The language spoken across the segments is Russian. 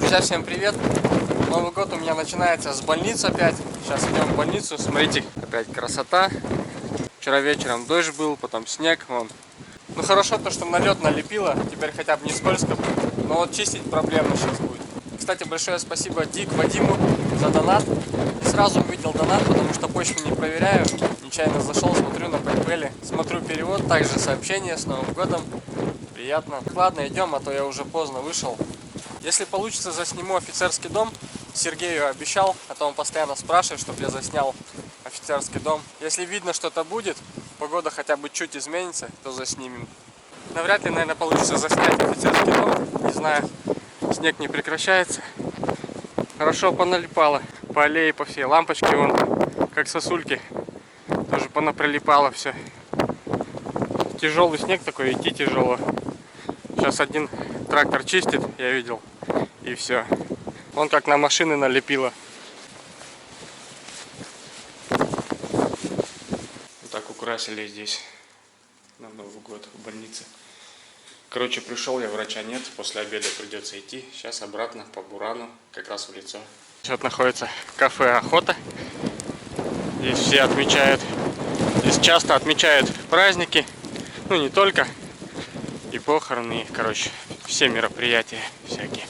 Друзья, всем привет! Новый год у меня начинается с больницы опять. Сейчас идем в больницу. Смотрите, опять красота. Вчера вечером дождь был, потом снег. Вон. Ну хорошо то, что налет налепило. Теперь хотя бы не скользко. Но вот чистить проблемно сейчас будет. Кстати, большое спасибо Вадиму за донат. И сразу увидел донат, потому что почту не проверяю. Нечаянно зашел, смотрю на PayPal. Смотрю перевод, также сообщение с Новым годом. Приятно. Ладно, идем, а то я уже поздно вышел. Если получится, засниму офицерский дом. Сергею обещал, а то он постоянно спрашивает, чтобы я заснял офицерский дом. Если видно, что-то будет, погода хотя бы чуть изменится, то заснимем. Навряд ли, наверное, получится заснять офицерский дом. Не знаю, снег не прекращается. Хорошо поналипало по аллее, по всей лампочке, вон, как сосульки. Тоже понаприлипало все. Тяжелый снег такой, идти тяжело. Сейчас один трактор чистит, я видел, и все. Вон как на машины налепило. Вот так украсили здесь на Новый год в больнице. Короче, пришел я, врача нет, после обеда придется идти. Сейчас обратно по Бурану, как раз в лицо. Сейчас находится кафе «Охота». Здесь все отмечают, здесь часто отмечают праздники, ну не только, и похороны, короче, все мероприятия всякие.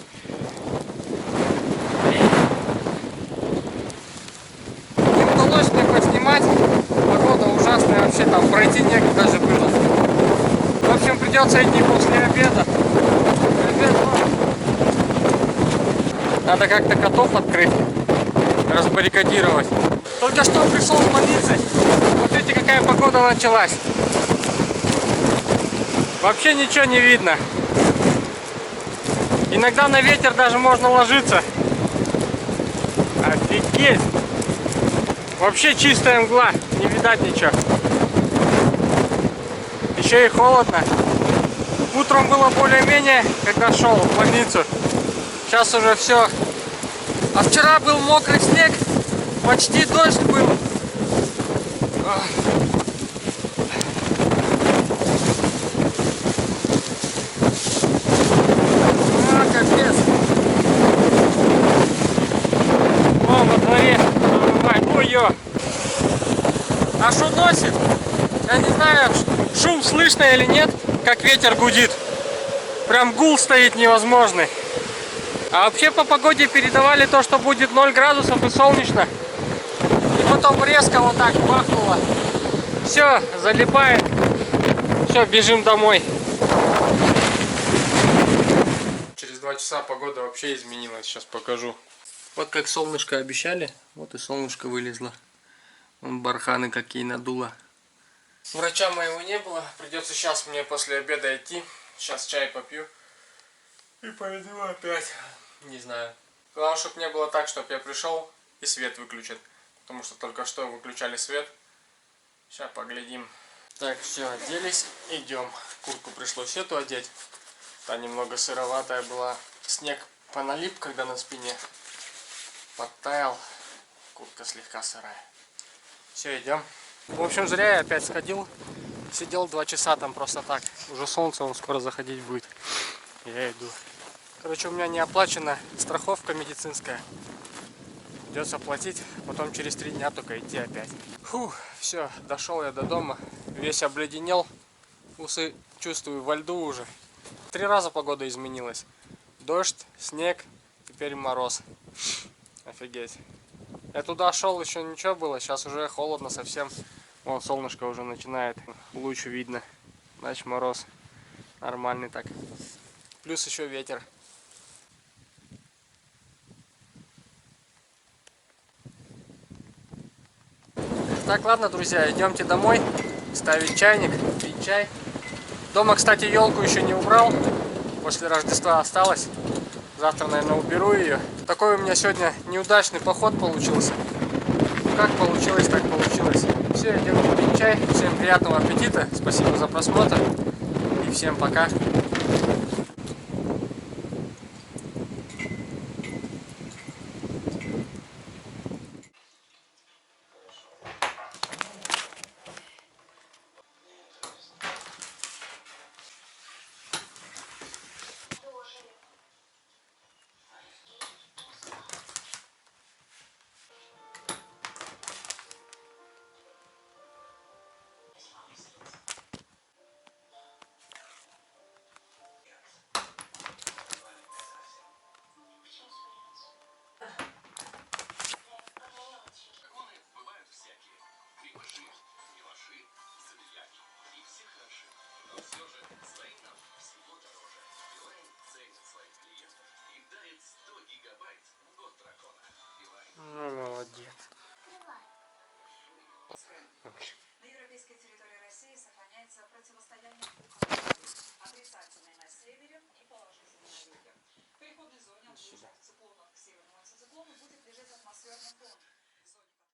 Не удалось мне поснимать, погода ужасная, вообще там пройти некуда даже было. В общем, придется идти после обеда. Надо как-то котов открыть, разбаррикадировать. Только что пришел с больницы. Смотрите, какая погода началась. Вообще ничего не видно. Иногда на ветер даже можно ложиться. Офигеть! Вообще чистая мгла, не видать ничего. Еще и холодно. Утром было более-менее, когда шел в больницу. Сейчас уже все. А вчера был мокрый снег, почти дождь был. Капец. О, во дворе. Ой-ё. А что носит? Я не знаю, шум слышно или нет, как ветер гудит. Прям гул стоит невозможный. А вообще по погоде передавали то, что будет 0 градусов и солнечно. И потом резко вот так бахнуло. Все, залипает. Все, бежим домой. Через 2 часа погода вообще изменилась. Сейчас покажу. Вот как солнышко обещали. Вот и солнышко вылезло. Вон барханы какие надуло. Врача моего не было. Придется сейчас мне после обеда идти. Сейчас чай попью. И пойду опять. Не знаю. Главное, чтобы не было так, чтобы я пришел и свет выключат. Потому что только что выключали свет. Сейчас поглядим. Так, все, оделись. Идем. Куртку пришлось эту одеть. Та немного сыроватая была. Снег поналип, когда на спине. Подтаял. Куртка слегка сырая. Все, идем. В общем, зря я опять сходил. Сидел 2 часа там просто так. Уже солнце, он скоро заходить будет. Я иду. Короче, у меня не оплачена страховка медицинская. Придется платить, потом через 3 дня только идти опять. Фух, все, дошел я до дома. Весь обледенел. Усы чувствую во льду уже. 3 раза погода изменилась. Дождь, снег, теперь мороз. Офигеть. Я туда шел, еще ничего было, сейчас уже холодно совсем. Вон солнышко уже начинает, луч видно. Значит мороз. Нормальный так. Плюс еще ветер. Так, ладно, друзья, идемте домой. Ставить чайник, пить чай. Дома, кстати, елку еще не убрал. После Рождества осталось. Завтра, наверное, уберу ее. Такой у меня сегодня неудачный поход получился. Как получилось, так получилось. Все, идем пить чай. Всем приятного аппетита. Спасибо за просмотр. И всем пока. сверху.